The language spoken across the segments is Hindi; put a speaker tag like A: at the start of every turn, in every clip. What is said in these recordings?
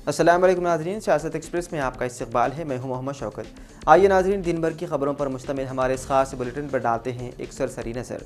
A: अस्सलाम वालेकुम नाज़रीन, सियासत एक्सप्रेस में आपका इस्तकबाल है। मैं हूं मोहम्मद शौकत। आइए नाज़रीन, दिन भर की खबरों पर मुश्तमिल हमारे इस खास बुलेटिन पर डालते हैं एक सरसरी नज़र।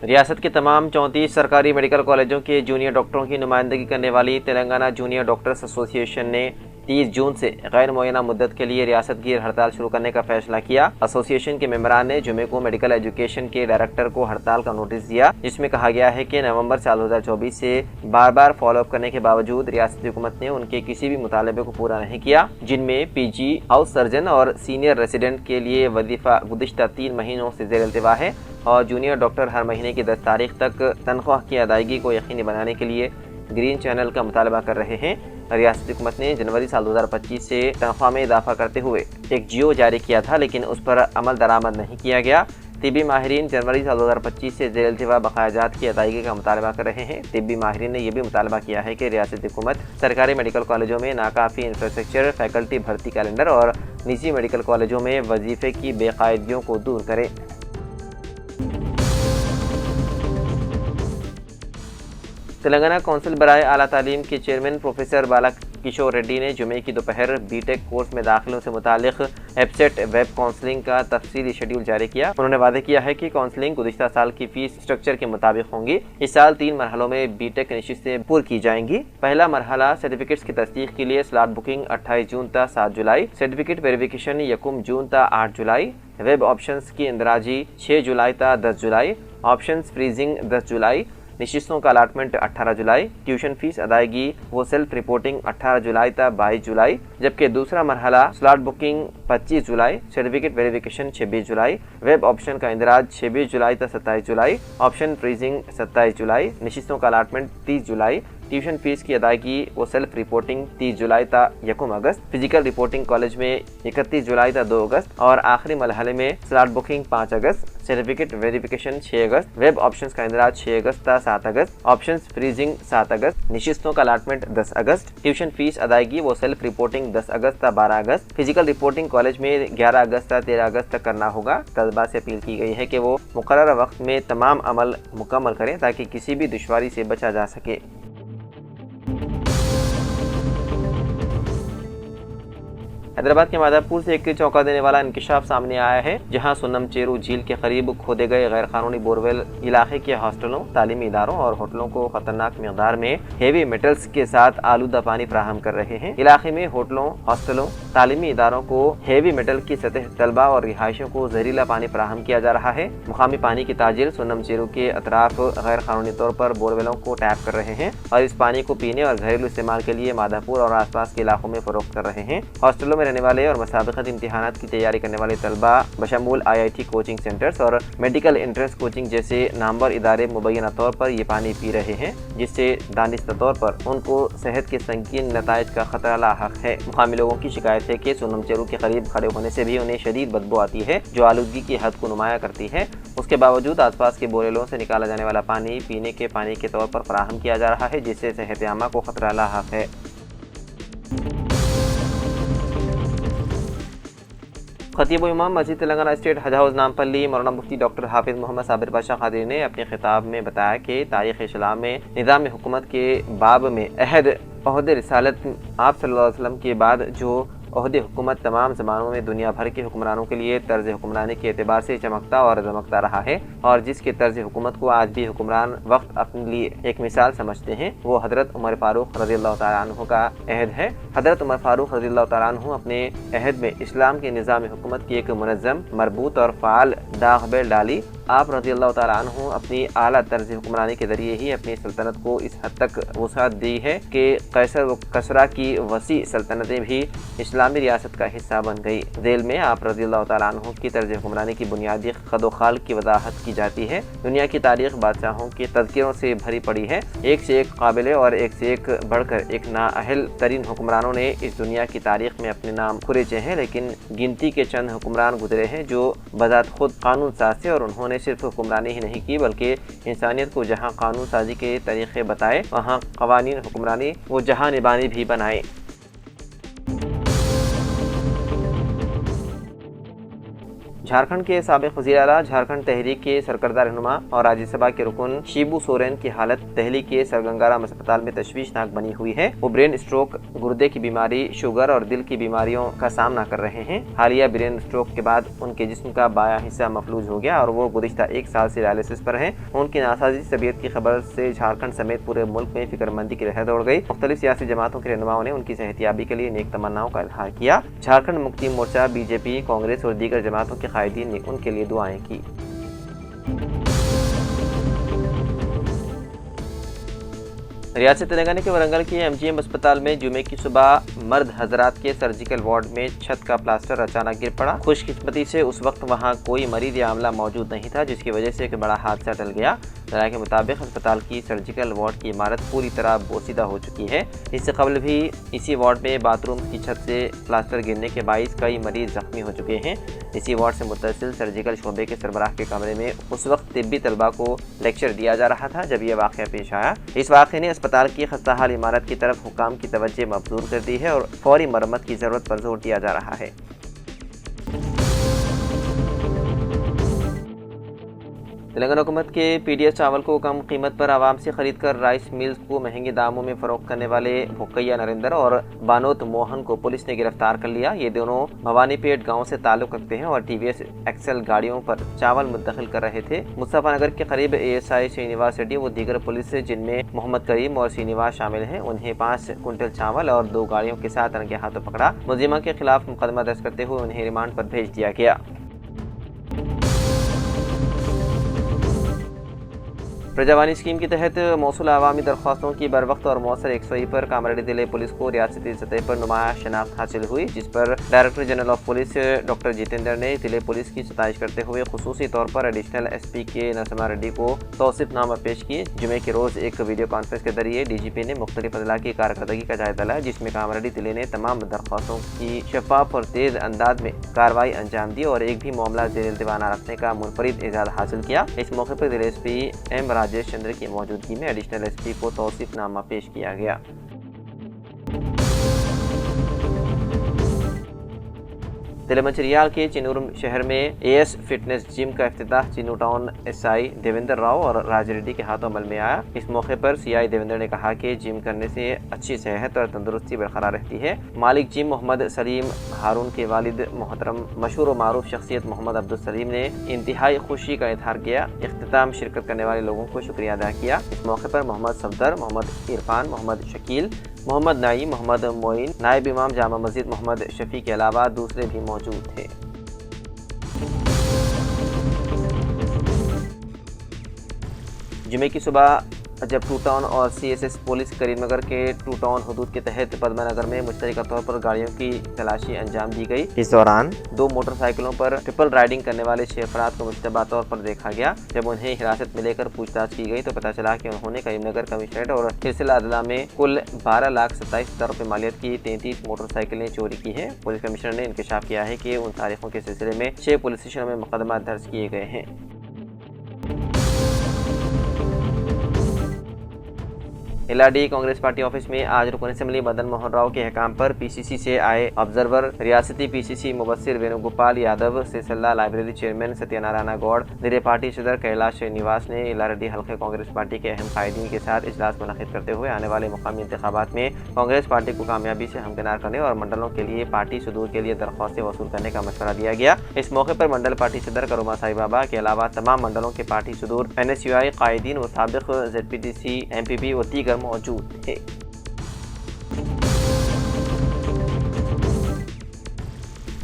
B: रियासत के तमाम 34 सरकारी मेडिकल कॉलेजों के जूनियर डॉक्टरों की नुमाइंदगी करने वाली तेलंगाना जूनियर डॉक्टर्स एसोसिएशन ने 30 जून से गैर मुअय्यना मुद्दत के लिए रियासत गिर हड़ताल शुरू करने का फैसला किया। एसोसिएशन के मेंबरान ने जुमे को मेडिकल एजुकेशन के डायरेक्टर को हड़ताल का नोटिस दिया, जिसमें कहा गया है कि नवंबर साल 2024 से बार बार फॉलोअप करने के बावजूद रियासती हुकूमत ने उनके किसी भी मुतालबे को पूरा नहीं किया, जिनमें पीजी, हाउस सर्जन और सीनियर रेसिडेंट के लिए वजीफा गुज़िश्ता 3 महीनों से ज़ेर इल्तिवा है और जूनियर डॉक्टर हर महीने की 10 तारीख तक तनख्वाह की अदायगी को यकीनी बनाने के लिए ग्रीन चैनल का मुतालबा कर रहे हैं। रियासती हुकूमत ने जनवरी साल 2025 से तनख्वाह में इजाफा करते हुए एक जियो जारी किया था, लेकिन उस पर अमल दरामद नहीं किया गया। तिब्बी माहिरीन जनवरी साल 2025 से ज़ेर इल्तिवा बकायाजात की अदायगी का मुतालबा कर रहे हैं। तिब्बी माहिरीन ने यह भी मुतालबा किया है कि रियासती हुकूमत सरकारी मेडिकल कॉलेजों में नाकाफ़ी इंफ्रास्ट्रक्चर, फैकल्टी भर्ती कैलेंडर और निजी मेडिकल कॉलेजों में वजीफे की बेकायदगियों को दूर करे। तेलंगाना कौंसिल बराए आला तालीम के चेयरमैन प्रोफेसर बाला किशोर रेड्डी ने जुमे की दोपहर बीटेक कोर्स में दाखिलों से मुतालिक एबसेट वेब काउंसलिंग का तफसीली शेड्यूल जारी किया। उन्होंने वादे किया है कि काउंसलिंग गुज़िश्ता साल की फीस स्ट्रक्चर के मुताबिक होंगी। इस साल 3 मरहलों में बीटेक नशिस्तें पूरी की जाएंगी। पहला मरहला सर्टिफिकेट्स की तस्दीक के लिए स्लॉट बुकिंग 28 जून तक 7 जुलाई, सर्टिफिकेट वेरिफिकेशन 1 जून तक 8 जुलाई, वेब ऑप्शंस की इंदराजी 6 जुलाई तक 10 जुलाई, ऑप्शंस फ्रीजिंग 10 जुलाई, नशिस्तों का अलाटमेंट 18 जुलाई, ट्यूशन फीस अदायगी व सेल्फ रिपोर्टिंग 18 जुलाई तक 22 जुलाई, जबकि दूसरा मरहला स्लॉट बुकिंग 25 जुलाई, सर्टिफिकेट वेरिफिकेशन 26 जुलाई, वेब ऑप्शन का इंदराज 26 जुलाई तक 27 जुलाई, ऑप्शन फ्रीजिंग 27 जुलाई, नशिस्तों का अलाटमेंट 30 जुलाई, ट्यूशन फीस की अदायगी व सेल्फ रिपोर्टिंग 30 जुलाई तक 1 अगस्त, फिजिकल रिपोर्टिंग कॉलेज में 31 जुलाई तक 2 अगस्त और आखिरी मरहले में स्लॉट बुकिंग 5 अगस्त, सर्टिफिकेट वेरिफिकेशन 6 अगस्त, वेब ऑप्शंस का इंदराज 6 अगस्त तक 7 अगस्त, ऑप्शंस फ्रीजिंग 7 अगस्त, नशिस्तों का अलाटमेंट 10 अगस्त, ट्यूशन फीस अदायगी व सेल्फ रिपोर्टिंग 10 अगस्त तक 12 अगस्त, फिजिकल रिपोर्टिंग कॉलेज में 11 अगस्त तक 13 अगस्त तक करना होगा। तलबा से अपील की गई है कि वो मुकर्रर वक्त में तमाम अमल मुकम्मल करें ताकि किसी भी दुश्वारी से बचा जा सके। हैदराबाद के मादापुर से एक चौंका देने वाला इंकशाफ सामने आया है, जहां सोनम चेरू झील के करीब खोदे गए गैर कानूनी बोरवेल इलाके के हॉस्टलों, तालीमी इदारों और होटलों को खतरनाक मिकदार में हेवी मेटल्स के साथ आलूदा पानी फराहम कर रहे हैं। इलाके में होटलों, हॉस्टलों, तालीमी इदारों को हेवी मेटल की सतह, तलबा और रिहायशों को जहरीला पानी फराहम किया जा रहा है। मुकामी पानी की ताजिर सोनम चेरू के अतराफ गैर कानूनी तौर पर बोरवेलों को टैप कर रहे हैं और इस पानी को पीने और घरेलू इस्तेमाल के लिए मादापुर और आसपास के इलाकों में फरोख्त कर रहे हैं। हॉस्टलों में रहने वाले और मुसाबिकत इम्तिहानात की तैयारी करने वाले तलबा बशमूल IIT कोचिंग सेंटर्स और मेडिकल एंट्रेंस कोचिंग जैसे नामवर इदारे मुबैना तौर पर ये पानी पी रहे हैं, जिससे दानिस्ता तौर पर उनको सेहत के संगीन नताइज का खतरा लाहक है। मुकामी लोगों की शिकायत है कि सोनम चेरू के करीब खड़े होने से भी उन्हें शदीद बदबू आती है, जो आलूदगी की हद को नुमाया करती है। उसके बावजूद आसपास के बोरेलों से निकाला जाने वाला पानी पीने के पानी के तौर पर फराहम किया जा रहा है, जिससे सेहत आमा को खतरा लाहक है। खतीब इमाम मस्जिद तेलंगाना स्टेट हज हाउस नामपल्ली मौलाना मुफ्ती डॉक्टर हाफिज मोहम्मद साबिर बादशाह कादरी ने अपने खिताब में बताया कि तारीख़ इस्लाम में निज़ाम हुकूमत के बाब में अहद ओहदे रिसालत आप सल्लल्लाहु अलैहि वसल्लम के बाद जो ओहदे हुकूमत तमाम ज़मानों में दुनिया भर के हुक्मरानों के लिए तर्ज हुक्मरानी के एतबार से चमकता और दमकता रहा है और जिसके तर्ज हुकूमत को आज भी हुक्मरान वक्त अपने लिए एक मिसाल समझते हैं, वो हज़रत उमर फारूक रज़ियल्लाहु तआला अन्हु का अहद है। हज़रत उमर फारूक रज़ियल्लाहु तआला अन्हु अपने अहद में इस्लाम के निज़ाम हुकूमत की एक मुनज़्ज़म, मरबूत और फ़ाल दाग़बेल डाली। आप रज़ियल्लाहु तआला अन्हु अपनी आला तर्ज हुक्मरानी के ज़रिए ही अपनी सल्तनत को इस हद तक वुसाअत दी है कि कैसर व कसरा की वसी सल्तनतें भी इस्लामी रियासत का हिस्सा बन गई। ज़ेल में आप रज़ियल्लाहु तआला अन्हु की तर्ज हुक्मरानी की बुनियादी क़द-ओ-ख़ाल की वज़ाहत की जाती है। दुनिया की तारीख़ बादशाहों के तज़किरों से भरी पड़ी है। एक से एक काबिल और एक से एक बढ़कर एक नाअहल तरीन हुक्मरानों ने इस दुनिया की तारीख़ में अपने नाम खुरेचे हैं, लेकिन गिनती के चंद हुक्मरान गुजरे हैं जो बज़ात खुद कानून साज़ थे और उन्होंने सिर्फ हुक्मरानी ही नहीं की बल्कि इंसानियत को जहाँ कानून साजी के तरीक़े बताए वहाँ क़वानीन हुक्मरानी वो जहाँ निबानी भी बनाए। झारखंड के साबिक वज़ीर आला, झारखंड तहरीक के सरकर्दा रहनुमा और राज्यसभा के रुकन शिबू सोरेन की हालत दिल्ली के सरगंगाराम अस्पताल में तशवीशनाक बनी हुई है। वो ब्रेन स्ट्रोक, गुर्दे की बीमारी, शुगर और दिल की बीमारियों का सामना कर रहे हैं। हालिया ब्रेन स्ट्रोक के बाद उनके जिस्म का बायां हिस्सा मफलूज हो गया और वो गुज़िश्ता 1 साल से डायलिसिस पर हैं। उनकी नासाजिश तबीयत की खबर से झारखंड समेत पूरे मुल्क में फिक्रमंदी की लहर दौड़ गई। मुख्तलिफ सियासी जमातों के रहनुमाओं ने उनकी सेहतियाबी के लिए नेक तमन्नाओं का इजहार किया। झारखंड मुक्ति मोर्चा, बीजेपी, कांग्रेस और दीगर जमातों के कायदीन ने उनके लिए दुआएं की। रियासत तेलंगाना के वरंगल के MGM अस्पताल में जुमे की सुबह मर्द हजरात के सर्जिकल वार्ड में छत का प्लास्टर अचानक गिर पड़ा। खुशकिस्मती से उस वक्त वहां कोई मरीज या आमला मौजूद नहीं था, जिसकी वजह से एक बड़ा हादसा टल गया। जराये के मुताबिक अस्पताल की सर्जिकल वार्ड की इमारत पूरी तरह बोसीदा हो चुकी है। इससे कबल भी इसी वार्ड में बाथरूम की छत से प्लास्टर गिरने के बाइस कई मरीज जख्मी हो चुके हैं। इसी वार्ड से मुतसिल सर्जिकल शोबे के सरबराह के कमरे में उस वक्त तिब्बी तलबा को लेक्चर दिया जा रहा था जब यह वाक़या पेश आया। इस वाक़े ने अस्पताल की खस्ताहाल इमारत की तरफ हुकाम की तवज्जो मबजूर कर दी है और फौरी मरम्मत की ज़रूरत पर जोर दिया जा रहा है। तेलंगाना हुकूमत के PDS चावल को कम कीमत पर आवाम से खरीद कर राइस मिल्स को महंगे दामों में फरोख्त करने वाले भुक्कैया नरेंद्र और बानोत मोहन को पुलिस ने गिरफ्तार कर लिया। ये दोनों भवानीपेट गांव से ताल्लुक रखते हैं और TVS एक्सेल गाड़ियों पर चावल मुंतकिल कर रहे थे। मुस्तफा नगर के करीब ASI श्रीनिवास रेड्डी व दीगर पुलिस जिनमें मोहम्मद करीम और श्रीनिवास शामिल हैं, उन्हें 5 कुंटल चावल और 2 गाड़ियों के साथ रंगे हाथों पकड़ा। मुलजिमा के खिलाफ मुकदमा दर्ज करते हुए उन्हें रिमांड पर भेज दिया गया। प्रजावानी स्कीम के तहत मौसूल अवामी दरख्वास्तों की बर वक्त और मौसर एकसोई पर कामारेड्डी जिले पुलिस को रियासती सतह पर नुमाया शनाख्त हासिल हुई, जिस पर director general of police doctor Jitendra ने जिले पुलिस की सताइश करते हुए खुसूसी तौर पर एडिशनल SP के नरसिम्हा रेड्डी को तौसीफनामा पेश किए। जुमे के रोज़ एक वीडियो कॉन्फ्रेंस के जरिए DGP ने मुख्तलिफ अदला की कारकर्दगी का जायजा लिया, जिसमें कामारेड्डी जिले ने तमाम दरख्वास्तों की शफाफ और तेज़ अंदाज में कार्रवाई अंजाम दी और एक भी मामला जेर इल्तिवा न रखने का मुनफरिद एजाज़ हासिल किया। इस मौके पर जिले SP M राजेश चंद्र की मौजूदगी में एडिशनल SP को तौसीफनामा पेश किया गया। तिलमचरियाल के चिनूर शहर में AS फिटनेस जिम का इफ्तिताह चिनू टाउन SI देवेंद्र राव और राज रेड्डी के हाथों अमल में आया। इस मौके पर CI देवेंद्र ने कहा कि जिम करने से अच्छी सेहत और तंदुरुस्ती बरकरार रहती है। मालिक जिम मोहम्मद सलीम हारून के वालिद मोहतरम मशहूर और मारूफ शख्सियत मोहम्मद अब्दुल सलीम ने इंतहाई खुशी का इजहार किया। इख्तिताम शिरकत करने वाले लोगों को शुक्रिया अदा किया। इस मौके पर मोहम्मद सफदर, मोहम्मद इरफान, मोहम्मद शकील, मोहम्मद नाई, मोहम्मद मोइन, नायब इमाम जामा मस्जिद मोहम्मद शफी के अलावा दूसरे भी मौजूद थे। जुमे की सुबह जब टू टाउन और CSS पुलिस करीमनगर के टू टाउन हदूद के तहत पद्मानगर में मुश्तरका तौर पर गाड़ियों की तलाशी अंजाम दी गई। इस दौरान 2 मोटरसाइकिलों पर ट्रिपल राइडिंग करने वाले 6 अफराद को मुश्तबा तौर पर देखा गया। जब उन्हें हिरासत में लेकर पूछताछ की गई तो पता चला कि उन्होंने करीमनगर कमिश्नरेट और सिलसिला अदला में कुल 12,27,000 रुपये मालियत की 33 मोटरसाइकिलें चोरी की हैं। पुलिस कमिश्नर ने इंकशाफ किया है कि उन तारीखों के सिलसिले में 6 पुलिस स्टेशनों में मुकदमा दर्ज किए गए हैं। LRD कांग्रेस पार्टी ऑफिस में आज रुकन असेंबली मदन मोहन राव के अहकाम पर PCC से आए ऑब्जर्वर रियासती PCC मुबस्सिर वेणुगोपाल यादव, सिलसिला लाइब्रेरी चेयरमैन सत्यनारायण गौड़, निरे पार्टी सदर कैलाश श्रीनिवास ने LRD हल्के कांग्रेस पार्टी के अहम कायदीन के साथ इजलास मुनक़िद करते हुए आने वाले मुकामी इंतखाबात में कांग्रेस पार्टी को कामयाबी से हमकिनार करने और मंडलों के लिए पार्टी सुदूर के लिए दरख्वास्तें वसूल करने का मशवरा दिया गया। इस मौके पर मंडल पार्टी सदर करुमा साई बाबा के अलावा तमाम मंडलों के पार्टी सुदूर, NSUI कायदीन व साबिक़ ZPDC MPP व दीगर मौजूद थे।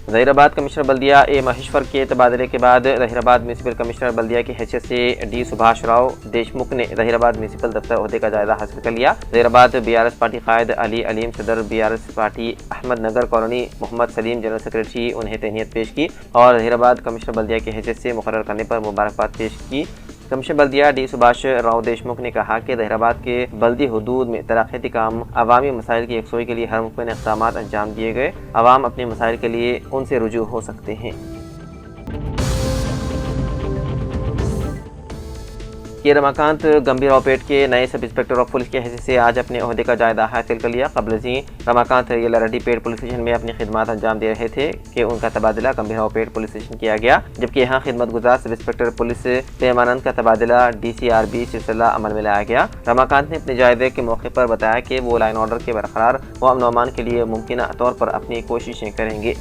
B: ज़हीराबाद कमिश्नर बल्दिया A महेश्वर के तबादले के बाद ज़हीराबाद म्यूनसिपल कमिश्नर बल्दिया की हैसियत से D सुभाष राव देशमुख ने ज़हीराबाद म्यूनसिपल दफ्तर ओहदे का जायजा हासिल कर लिया। ज़हीराबाद BRS पार्टी कायद अली अलीम, सदर BRS party Ahmed Nagar colony Mohammed Saleem, general secretary उन्हें तहनीत पेश की और ज़हीराबाद कमिश्नर बल्दिया की हैसियत से मुकर्रर करने पर मुबारकबाद पेश की। कमिश्नर बल्दिया D सुभाष राव देशमुख ने कहा कि ज़हीराबाद के बल्दी हुदूद में तरक्याती काम अवामी मसाइल की यकसोई के लिए हर मुमकिन इक़दाम अंजाम दिए गए। अवाम अपने मसाइल के लिए उनसे रुजू हो सकते हैं। कि रमाकांत गंभीरावपेट के नए सब इंस्पेक्टर ऑफ पुलिस के हैसियत से आज अपने ओहदे का जायजा हासिल कर लिया। कबल जी रमाकांत यलारेड्डीपेट पुलिस स्टेशन में अपनी खिदमत अंजाम दे रहे थे कि उनका तबादला गंभीरावपेट पुलिस स्टेशन किया गया, जबकि यहाँ खिदमत गुजार सब इंस्पेक्टर पुलिस पेमानंद का तबादला DCRB सिलसिला अमल में लाया गया। रमाकांत ने अपने जायजे के मौके पर बताया कि वो लाइन ऑर्डर के बरकरार व अमन व अमान के लिए मुमकिन तौर पर अपनी कोशिशें करेंगे।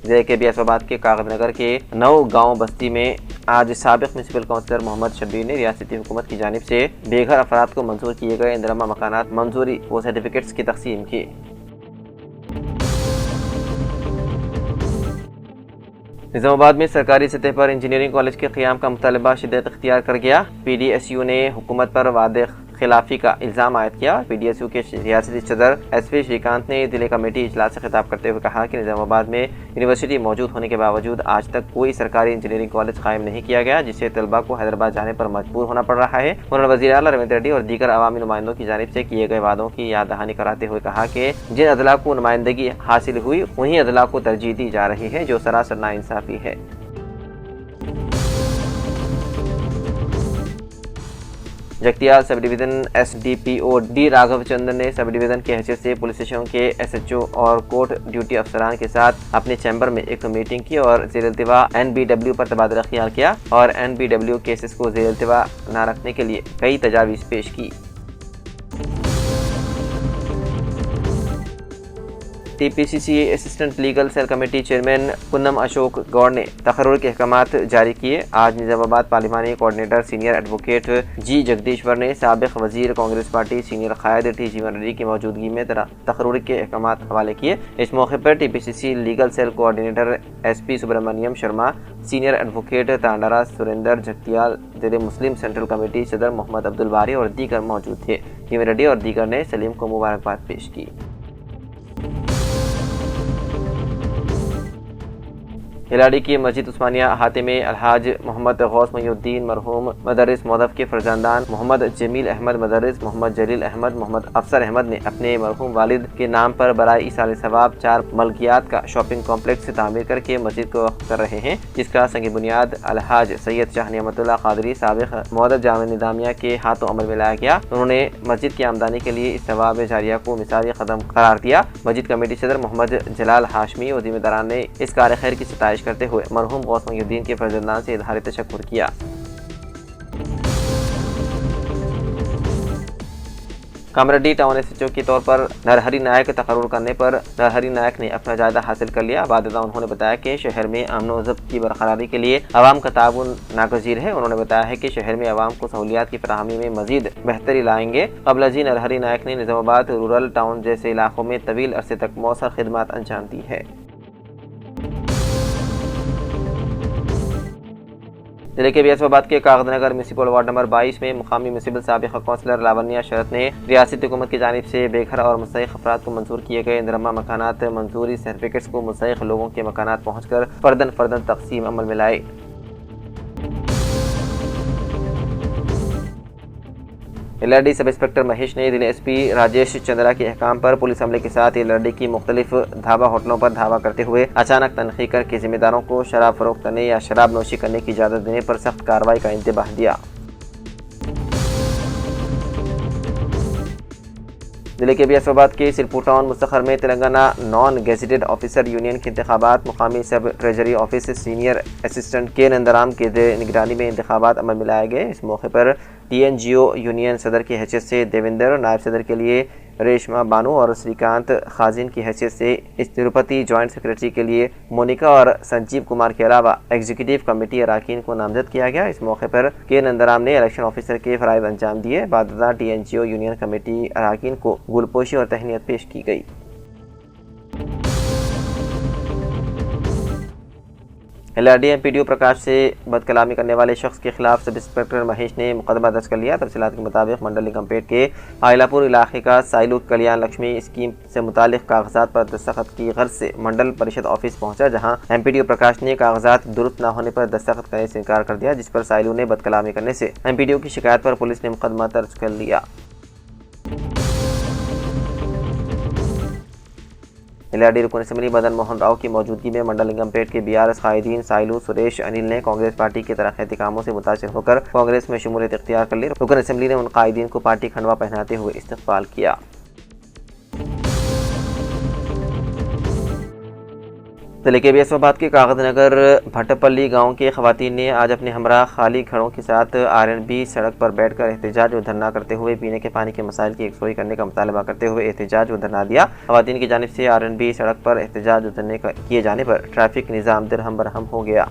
B: जिले के बियासाबाद के कागजनगर के 9 गांव बस्ती में आज साबिक म्यूनसिपल काउंसलर मोहम्मद शब्बीर ने रियासती हुकूमत की जानिब से बेघर अफराद को मंजूर किए गए इंदिरमा मकानात मंजूरी व सर्टिफिकेट्स की तकसीम की। निजामाबाद में सरकारी सतह पर इंजीनियरिंग कॉलेज के क़याम का मुतालबा शिद्दत इख्तियार कर गया। PDSU ने हुकूमत पर वादे खिलाफी का इल्ज़ाम आयद किया। PDSU के रियासती सदर SP श्रीकांत ने जिले कमेटी इजलास से खिताब करते हुए कहा कि निजामाबाद में यूनिवर्सिटी मौजूद होने के बावजूद आज तक कोई सरकारी इंजीनियरिंग कॉलेज कायम नहीं किया गया, जिससे तलबा को हैदराबाद जाने पर मजबूर होना पड़ रहा है। उन्होंने वज़ीर आला रविंद्र रेड्डी और दीगर अवामी नुमाइंदों की जानिब से किए गए वादों की याद दहानी कराते हुए कहा कि जिन अदला को नुमाइंदगी हासिल हुई उन्हीं अदला को तरजीह दी जा रही है, जो सरासर नाइंसाफ़ी है। Jagtial sub division SDPO D राघवचंद्र ने सब डिवीज़न की हैसियत से पुलिस स्टेशन के SHO और कोर्ट ड्यूटी अफसरान के साथ अपने चैम्बर में एक मीटिंग की और ज़ेर इल्तिवा NBW पर तबादला इख्तियार किया और NBW केसेस को ज़ेर इल्तिवा न रखने के लिए कई तजावीज़ पेश की। TPCC assistant legal cell committee chairman Poonam Ashok Goud ने तकर्रुर के अहकामात जारी किए। आज निजामाबाद पार्लिमानी coordinator senior advocate G Jagadishwar ने साबिक वजीर कांग्रेस पार्टी सीनियर कायद T जीवन रेड्डी की मौजूदगी में तकर्रुर के अहकामात हवाले किए। इस मौके पर TPCC legal cell coordinator SP Subramanyam Sharma, senior advocate Tandara Surendra, Jagtial जिले मुस्लिम सेंट्रल कमेटी सदर मोहम्मद अब्दुल बारी और दीगर मौजूद थे। जीवन रेड्डी और दीगर ने सलीम को मुबारकबाद पेश की। हिलाड़ी की मस्जिद उस्मानिया अहाते में अलहाज मोहम्मद गौस मोइनुद्दीन मरहूम मदरस मौदफ के फरजंदान मोहम्मद जमील अहमद मदरस, मोहम्मद जलील अहमद, मोहम्मद अफसर अहमद ने अपने मरहूम वालिद के नाम पर बराए ईसाल सवाब 4 मलकियात का शॉपिंग कॉम्प्लेक्स तामीर करके मस्जिद को वक्फ कर रहे हैं, जिसका संग बुनियाद अलहाज सैयद शाह नियामतुल्लाह कादरी साबिक मौदत जामे निज़ामिया के हाथों अमल में लाया गया। उन्होंने मस्जिद की आमदनी के लिए इस सवाब जारिया को मिसाली कदम करार दिया। मस्जिद कमेटी सदर मोहम्मद जलाल हाशमी और जिम्मेदारान ने इस कार खैर की सताइश करते हुए मरहूम गौस मोइनुद्दीन के फर्जंदान से इज़हार तशक्कुर किया। कामरेड्डी टाउन SHO के तौर पर नरहरी नायक तकर्रुर करने पर नरहरी नायक ने अपना जायजा हासिल कर लिया। बादशाह उन्होंने बताया कि शहर में अमन व ज़ब्त की बरकरारी के लिए अवाम का ताउन नागज़ीर है। उन्होंने बताया है कि शहर में अवाम को सहूलियात की फराहमी में मजीद बेहतरी लाएंगे। कबल जी नरहरी नायक ने निज़ामाबाद रूरल टाउन जैसे इलाकों में तवील अरसे तक मौसर खिदमत अंजाम दी है। जिले के बियासाबाद के कागजनगर म्यूनसिपल वार्ड नंबर 22 में मुकामी म्यूनसिपल साबिक़ काउंसलर लावण्या शरत ने रियासती हुकूमत की जानिब से बेघर और मुस्तहिक़ अफराद को मंजूर किए गए इंदिरमा मकानात मंजूरी सर्टिफिकेट्स को मुस्तहिक़ लोगों के मकानात पहुँच कर फ़र्दन तकसीम अमल में लाए। LRD सब इंस्पेक्टर महेश ने जिले SP राजेश चंद्रा के अहकाम पर पुलिस अमले के साथ LRD की मुख्तलिफ धाबा होटलों पर धावा करते हुए अचानक तनखी करके जिम्मेदारों को शराब फरोख्त करने या शराब नोशी करने की इजाज़त देने पर सख्त कार्रवाई का इंतबाह दिया। जिले के बियासाबाद के सिरपुर टाउन मुस्तखर में Telangana non gazetted officer union के इंतखाबात मुकामी सब ट्रेजरी ऑफिस सीनियर असिस्टेंट के नंदराम के निगरानी में इंतखाबात अमल में लाए गए। इस मौके पर TNGO यूनियन सदर की हैसियत से देवेंद्र, नायब सदर के लिए रेशमा बानू और श्रीकांत खाजिन की हैसियत से इस तिरुपति जॉइंट सेक्रेटरी के लिए मोनिका और संजीव कुमार के अलावा एग्जीक्यूटिव कमेटी अरकान को नामजद किया गया। इस मौके पर के नंदराम ने इलेक्शन ऑफिसर के फ़राइज़ अंजाम दिए। बादशाह TNGO यूनियन कमेटी अरकान को गुलपोशी और तहनीत पेश की गई। LRD MPDO प्रकाश से बदकलामी करने वाले शख्स के खिलाफ सब इंस्पेक्टर महेश ने मुकदमा दर्ज कर लिया। तफसीलात के मुताबिक मंडल निगमपेट के आयलापुर इलाके का साइलू कल्याण लक्ष्मी स्कीम से मुतालिक कागजात पर दस्तखत की गर्ज से मंडल परिषद ऑफिस पहुंचा, जहां MPDO प्रकाश ने कागजात दुरुस्त न होने पर दस्तखत करने से इनकार कर दिया, जिस पर साइलू ने बदकलामी करने से MPDO की शिकायत पर पुलिस ने मुकदमा दर्ज कर लिया। एलआरडी रुकन असम्बली मदन मोहन राव की मौजूदगी में मंडल निगमपेट के बीआरएस कायदीन साइलू सुरेश अनिल ने कांग्रेस पार्टी के तरक्याती कामों से मुतासिर होकर कांग्रेस में शमूलियत इख्तियार कर ली। रुकन असम्बली ने उन कायदीन को पार्टी खंडवा पहनाते हुए इस्तकबाल किया। जिले के बेसवाबाद के कागजनगर भट्टपल्ली गांव के खवातीन ने आज अपने हमरा खाली घरों के साथ आरएनबी सड़क पर बैठकर एहतजाज व धरना करते हुए पीने के पानी के मसाइल की यकसुई करने का मुतालबा करते हुए एहतजाज व धरना दिया। खवातीन की जानिब से आरएनबी सड़क पर एहतजाज व धरने किए जाने पर ट्रैफिक निज़ाम दिरहम बरहम हो गया।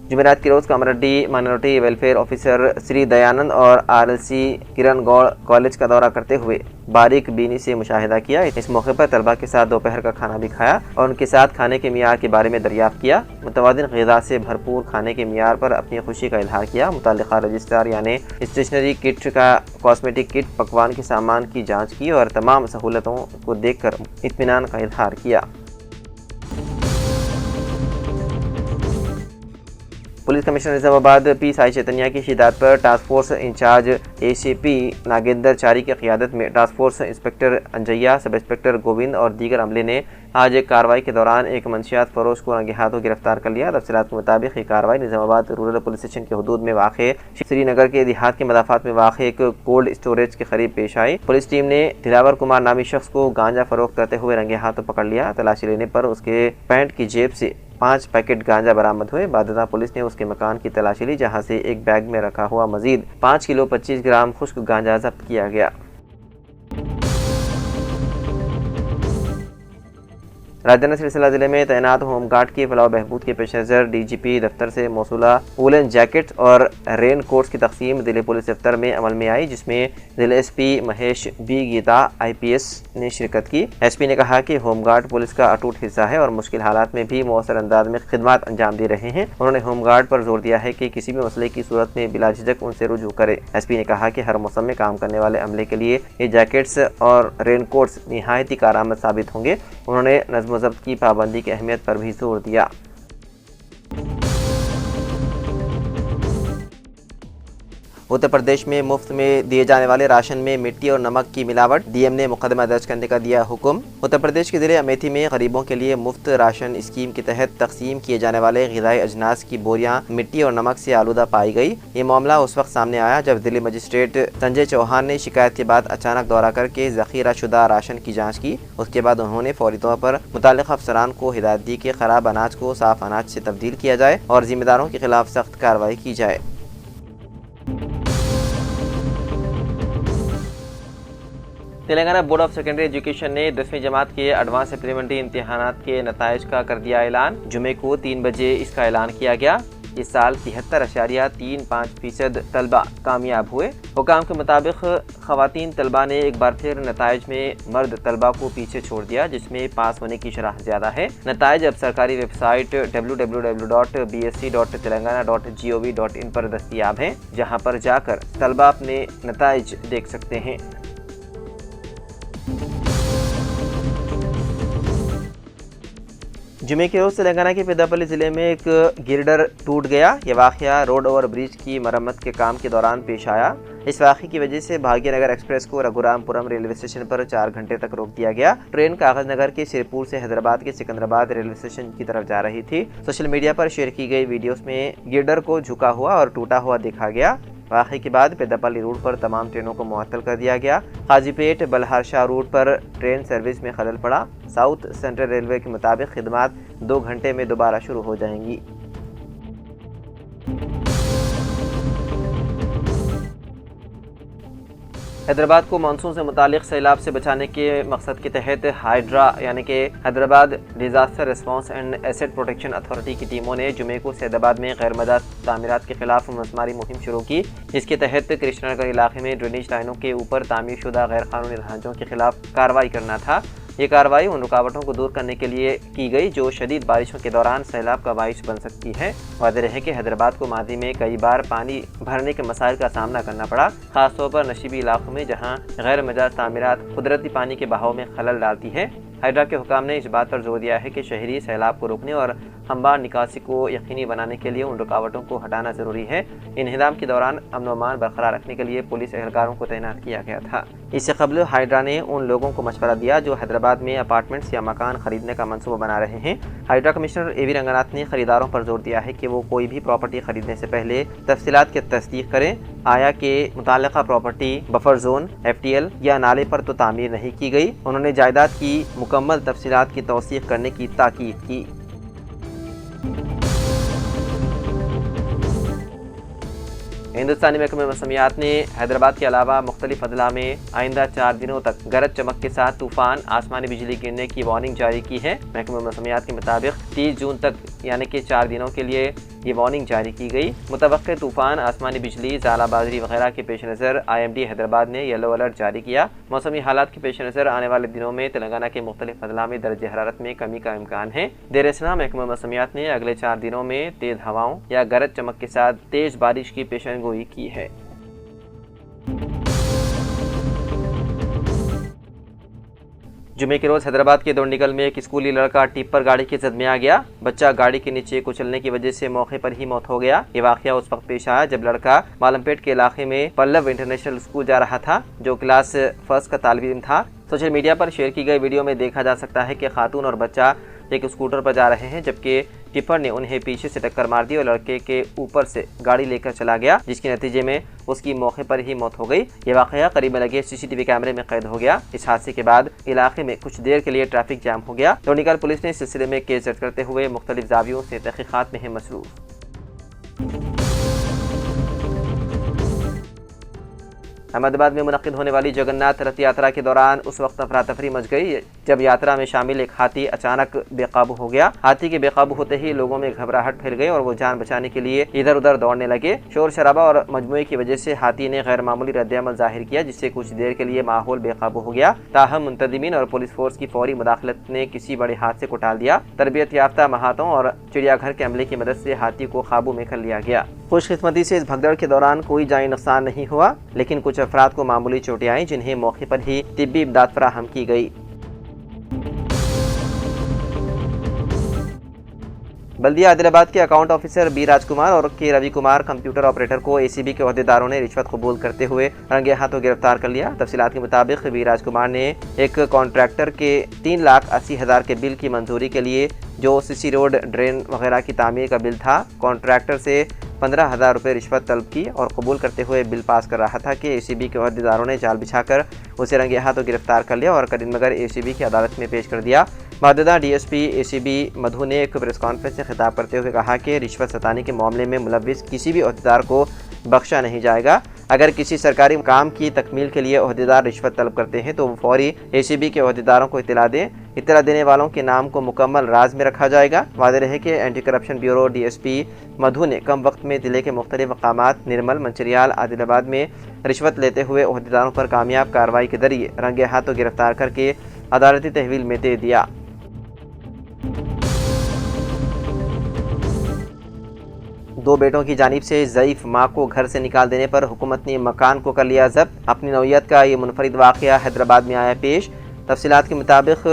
B: जुमेरात की रोज Kamareddy minority welfare officer Shri Dayanand और आरएलसी किरण गौड़ कॉलेज का दौरा करते हुए बारीक बीनी से मुशाहिदा किया। इस मौके पर तलबा के साथ दोपहर का खाना भी खाया और उनके साथ खाने के मियार के बारे में दरियाफ्त किया। मुतवादिन ग़िज़ा से भरपूर खाने के मियार पर अपनी खुशी का इजहार किया। मुतल्लिक़ा रजिस्ट्रार यानी स्टेशनरी किट का कॉस्मेटिक किट पकवान के सामान की जाँच की और तमाम सहूलतों को देख कर इत्मीनान का इजहार किया। Police commissioner Nizamabad P Sai Chaitanya की हिदायत पर task force in charge ACP Nagendra Chari की क़ियादत में task force inspector Anjaiah, sub inspector Govind और दीगर अमले ने आज एक कार्रवाई के दौरान एक मंशियात फरोश को रंगे हाथों गिरफ्तार कर लिया। तफसीलात के मुताबिक ये कार्रवाई निज़ामाबाद रूरल पुलिस स्टेशन के हदूद में वाक़ श्रीनगर के देहात के मदाफ़ात में वाक़ एक कोल्ड स्टोरेज के करीब पेश आई। पुलिस टीम ने दिलावर कुमार नामी शख्स को गांजा फरोख्त करते हुए रंगे हाथों पकड़ लिया। तलाशी लेने पर उसके पैंट की जेब से 5 पैकेट गांजा बरामद हुए। बाददा पुलिस ने उसके मकान की तलाशी ली, जहां से एक बैग में रखा हुआ मजीद 5 किलो 25 ग्राम खुश्क गांजा जब्त किया गया। राजधानी सिलसिला जिले में तैनात होमगार्ड की फलाह बहबूद के पेश नज़र डीजीपी दफ्तर से मौसूला वूलन जैकेट और रेन कोट्स की तकसीम दिल्ली पुलिस दफ्तर में अमल में आई, जिसमें जिला SP Mahesh B Geeta IPS ने शिरकत की। एसपी ने कहा कि होमगार्ड पुलिस का अटूट हिस्सा है और मुश्किल हालात में भी मौसर अंदाज में खिदमत अंजाम दे रहे हैं। उन्होंने होमगार्ड पर जोर दिया है कि किसी भी मसले की सूरत में बिला झिझक उनसे रुजू करे। एसपी ने कहा कि हर मौसम में काम करने वाले अमले के लिए ये जैकेट्स और रेन कोट्स निहायत ही कारआमद साबित होंगे। उन्होंने नज़्म व ज़ब्त की पाबंदी की अहमियत पर भी जोर दिया। उत्तर प्रदेश में मुफ्त में दिए जाने वाले राशन में मिट्टी और नमक की मिलावट, डीएम ने मुकदमा दर्ज करने का दिया हुक्म। उत्तर प्रदेश के ज़िले अमेठी में गरीबों के लिए मुफ्त राशन स्कीम के तहत तकसीम किए जाने वाले ग़िज़ाई अजनास की बोरियां मिट्टी और नमक से आलूदा पाई गई। ये मामला उस वक्त सामने आया जब दिल्ली मजिस्ट्रेट संजय चौहान ने शिकायत के बाद अचानक दौरा करके ज़ख़ीरा शुदा राशन की जाँच की। उसके बाद उन्होंने फौरी तौर पर मुताल्लिक़ अफसरान को हिदायत दी कि ख़राब अनाज को साफ़ अनाज से तब्दील किया जाए और ज़िम्मेदारों के खिलाफ सख्त कार्रवाई की जाए। Telangana board of secondary education ने 10वीं जमात के एडवांस सप्लीमेंट्री इम्तिहानात के नताइज का कर दिया ऐलान। जुमे को 3 बजे इसका ऐलान किया गया। इस साल 73.35% तलबा कामयाब हुए। हुकाम के मुताबिक खवातीन तलबा ने एक बार फिर नताइज में मर्द तलबा को पीछे छोड़ दिया, जिसमें पास होने की शरह ज़्यादा है। नताइज अब सरकारी वेबसाइट www.bsc.telangana.gov.in पर दस्तयाब हैं, जहां पर जाकर तलबा अपने नताइज देख सकते हैं। जुमे के रोज़ तेलंगाना के पेदापल्ली ज़िले में एक गिरडर टूट गया। यह वाक़या रोड ओवर ब्रिज की मरम्मत के काम के दौरान पेश आया। इस वाक़े की वजह से भाग्यनगर एक्सप्रेस को रघुरामपुरम रेलवे स्टेशन पर 4 घंटे तक रोक दिया गया। ट्रेन कागजनगर के सिरपुर से हैदराबाद के सिकंदराबाद रेलवे स्टेशन की तरफ जा रही थी। सोशल मीडिया पर शेयर की गई वीडियोस में गिरडर को झुका हुआ और टूटा हुआ देखा गया। वाक़े के बाद पेदापल्ली रूट पर तमाम ट्रेनों को मुअत्तल कर दिया गया। काजीपेट बल्हारशाह रूट पर ट्रेन सर्विस में खलल पड़ा। साउथ सेंट्रल रेलवे के मुताबिक खिदमत 2 घंटे में दोबारा शुरू हो जाएंगी। हैदराबाद को मानसून से मुतालिक सैलाब से बचाने के मकसद के तहत हाइड्रा यानी कि Hyderabad disaster response and asset protection authority की टीमों ने जुमे को सैदाबाद में गैर मदद तामीरात के खिलाफ मसमारी मुहिम शुरू की, जिसके तहत कृष्णानगर इलाके में ड्रेनेज लाइनों के ऊपर तामीर शुदा गैर कानूनी ढांचों के खिलाफ कार्रवाई करना था। ये कार्रवाई उन रुकावटों को दूर करने के लिए की गई जो शदीद बारिशों के दौरान सैलाब का बाइस बन सकती है। वाज़ेह है कि हैदराबाद को मादी में कई बार पानी भरने के मसाइल का सामना करना पड़ा, खासतौर पर नशीबी इलाकों में जहां गैर मजाज तामीरात कुदरती पानी के बहाव में खलल डालती है। हाइड्रा के हुकाम ने इस बात पर जोर दिया है कि शहरी सैलाब को रोकने और हमवार निकासी को यकीनी बनाने के लिए उन रुकावटों को हटाना जरूरी है। इन्हिदाम के दौरान अमन अमान बरकरार रखने के लिए पुलिस एहलकारों को तैनात किया गया था। इससे कबल हाइड्रा ने उन लोगों को मशवरा दिया जो हैदराबाद में अपार्टमेंट्स या मकान खरीदने का मंसूबा बना रहे हैं। हाइड्रा कमिश्नर एवी रंगनाथ ने खरीदारों पर जोर दिया है कि वो कोई भी प्रॉपर्टी खरीदने से पहले तफसीलात की तस्दीक करें। आया कि मुताल्लिका प्रॉपर्टी बफर जोन, FTL या नाले पर तो तामीर नहीं की गई। उन्होंने जायदाद की मुकम्मल तफसीलात की तौसीक करने की ताकीद की। हिंदुस्तानी महकमे मौसमियात ने हैदराबाद के अलावा मुख्तलिफ अदला में आइंदा 4 दिनों तक गरज चमक के साथ तूफान, आसमानी बिजली गिरने की वार्निंग जारी की है। महकमे मौसमियात के मुताबिक 30 जून तक यानी कि 4 दिनों के लिए ये वार्निंग जारी की गई। मुतवक्के तूफान, आसमानी बिजली, ज़ालाबाजरी वगैरह के पेश नज़र IMD हैदराबाद ने येलो अलर्ट जारी किया। मौसमी हालात के पेश नज़र आने वाले दिनों में तेलंगाना के मुख्तलिफ अदला में दर्जे हरारत में कमी का इम्कान है। देर इसना महकमा मौसमियात ने अगले 4 दिनों में तेज़ हवाओं या गरज चमक के साथ तेज़ बारिश की पेशनगोई की है। जुमे के रोज़ हैदराबाद के दोंडिगल में एक स्कूली लड़का टिप्पर गाड़ी की जद में आ गया। बच्चा गाड़ी के नीचे कुचलने की वजह से मौके पर ही मौत हो गया। ये वाक़या उस वक्त पेश आया जब लड़का मालमपेट के इलाके में पल्लव इंटरनेशनल स्कूल जा रहा था, जो क्लास 1 का तालिब इल्म था। सोशल मीडिया पर शेयर की गई वीडियो में देखा जा सकता है कि खातून और बच्चा एक स्कूटर पर जा रहे हैं, जबकि टिप्पर ने उन्हें पीछे से टक्कर मार दी और लड़के के ऊपर से गाड़ी लेकर चला गया, जिसके नतीजे में उसकी मौके पर ही मौत हो गई। ये वाक़या करीब में लगे CCTV कैमरे में कैद हो गया। इस हादसे के बाद इलाके में कुछ देर के लिए ट्रैफिक जाम हो गया। दोंडिगल पुलिस ने इस सिलसिले में केस दर्ज करते हुए मुख्तलिफ जावियों से तहकीकात में है मसरूफ। अहमदाबाद में मुनक्किद होने वाली जगन्नाथ रथ यात्रा के दौरान उस वक्त अफरा तफरी मच गई जब यात्रा में शामिल एक हाथी अचानक बेकाबू हो गया। हाथी के बेकाबू होते ही लोगों में घबराहट फैल गई और वो जान बचाने के लिए इधर उधर दौड़ने लगे। शोर शराबा और मजमुए की वजह से हाथी ने गैर मामूली रद्द-ए-अमल जाहिर किया, जिससे कुछ देर के लिए माहौल बेकाबू हो गया। ताहम मुंतजिमीन और पुलिस फोर्स की फौरी मुदाखलत ने किसी बड़े हादसे को टाल दिया। तरबियत याफ्ता महातों और चिड़ियाघर के अमले की मदद से हाथी को काबू में कर लिया गया। खुशकिस्मती से इस भगदड़ के दौरान कोई जानी नुकसान नहीं हुआ, लेकिन कुछ अफराद को मामूली चोटें आईं, जिन्हें मौके पर ही तिब्बी इमदाद फराहम की गई। बल्दिया आदिलाबाद के अकाउंट ऑफिसर बी राजकुमार और के रवि कुमार कंप्यूटर ऑपरेटर को ACB के अहदेदारों ने रिश्वत कबूल करते हुए रंगे हाथों गिरफ्तार कर लिया। तफसीलात के मुताबिक बी राजकुमार ने एक कॉन्ट्रैक्टर के 3,80,000 के बिल की मंजूरी के लिए, जो CC रोड, ड्रेन वगैरह की तामीर का बिल था, कॉन्ट्रैक्टर से 15,000 रुपये रिश्वत तलब की और कबूल करते हुए बिल पास कर रहा था कि ACB के अहदेदारों ने जाल बिछाकर उसे रंगे हाथों गिरफ्तार कर लिया और करीमनगर ACB की अदालत में पेश कर दिया। मौजूदा DSP ACB मधु ने एक प्रेस कॉन्फ्रेंस से खिताब करते हुए कहा कि रिश्वत सताने के मामले में मुलव्विस किसी भी अहदेदार को बख्शा नहीं जाएगा। अगर किसी सरकारी काम की तकमील के लिए अहदेदार रिश्वत तलब करते हैं तो वो फौरी ACB के अहदेदारों को इत्तला दें। इत्तला देने वालों के नाम को मुकम्मल राज में रखा जाएगा। वाज़ेह रहे कि एंटी करप्शन ब्यूरो DSP मधु ने कम वक्त में जिले के मुख्तलिफ मकामात निर्मल, मंचिरियाल, आदिलाबाद में रिश्वत लेते हुए अहदेदारों पर कामयाब कार्रवाई के जरिए रंगे हाथों गिरफ्तार करके अदालती तहवील में दे दिया। दो बेटों की जानिब से ज़ईफ़ माँ को घर से निकाल देने पर हुकूमत ने मकान को कर लिया जब्त। अपनी नौयत का ये मुनफरिद वाक़या हैदराबाद में आया पेश। तफसीलात के मुताबिक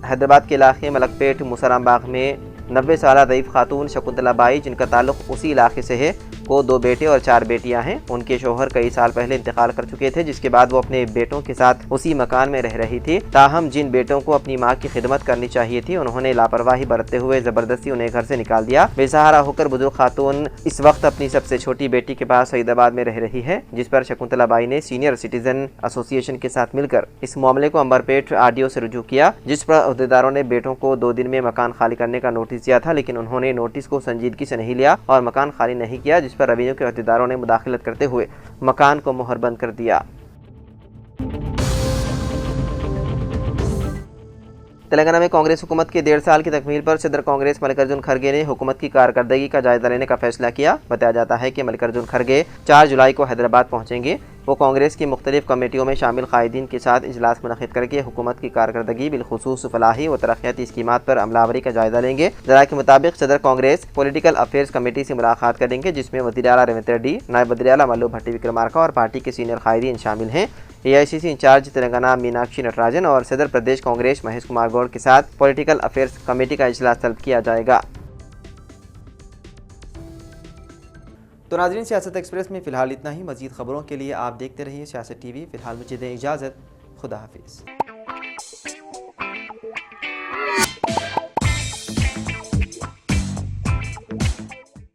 B: हैदराबाद के इलाके मलकपेट मुसरामबाग में 90 साला ज़ईफ़ खातून शकुंतला बाई, जिनका ताल्लुक़ उसी इलाके से है, को 2 बेटे और 4 बेटियां हैं। उनके शोहर कई साल पहले इंतकाल कर चुके थे, जिसके बाद वो अपने बेटों के साथ उसी मकान में रह रही थी। ताहम जिन बेटों को अपनी माँ की खिदमत करनी चाहिए थी, उन्होंने लापरवाही बरतते हुए जबरदस्ती उन्हें घर से निकाल दिया। बेसहारा होकर बुजुर्ग खातून इस वक्त अपनी सबसे छोटी बेटी के पास सईदाबाद में रह रही है, जिस पर शकुंतला बाई ने सीनियर सिटीजन एसोसिएशन के साथ मिलकर इस मामले को अंबरपेट RDO से रुजू किया, जिस पर अहदेदारों ने बेटों को 2 दिन में मकान खाली करने का नोटिस दिया था, लेकिन उन्होंने नोटिस को संजीदगी से नहीं लिया और मकान खाली नहीं किया, जिस पर रेवेन्यू के अहदेदारों ने मुदाखलत करते हुए मकान को मोहरबंद कर दिया। तेलंगाना में कांग्रेस हुकूमत के 1.5 साल की तकमील पर सदर कांग्रेस मल्लिकार्जुन खड़गे ने हुकूमत की कारकर्दगी का जायजा लेने का फैसला किया। बताया जाता है कि मल्लिकार्जुन खड़गे 4 जुलाई को हैदराबाद पहुंचेंगे। वो कांग्रेस की मुख्तलिफ कमेटियों में शामिल कायदीन के साथ इजलास मुनक़िद करके हुकूमत की कारकर्दगी बिलखुसूस फलाही व तरक्याती स्कीमात पर अमलावरी का जायजा लेंगे। ज़राए के मुताबिक सदर कांग्रेस पॉलिटिकल अफेयर्स कमेटी से मुलाकात करेंगे, जिसमें वज़ीर आला रेवंत रेड्डी, नायब वज़ीर आला मल्लू भट्टी विक्रमार्का और पार्टी के सीनियर कायदीन शामिल हैं। AICC इंचार्ज तेलंगाना मीनाक्षी नटराजन और सदर प्रदेश कांग्रेस महेश कुमार गौड़ के साथ पॉलिटिकल अफेयर्स कमेटी का इजलास तलब किया जाएगा।
A: तो नाज़रीन, सियासत एक्सप्रेस में फ़िलहाल इतना ही। मज़ीद ख़बरों के लिए आप देखते रहिए सियासत TV। फ़िलहाल मुझे दें इजाज़त। खुदा हाफिज़।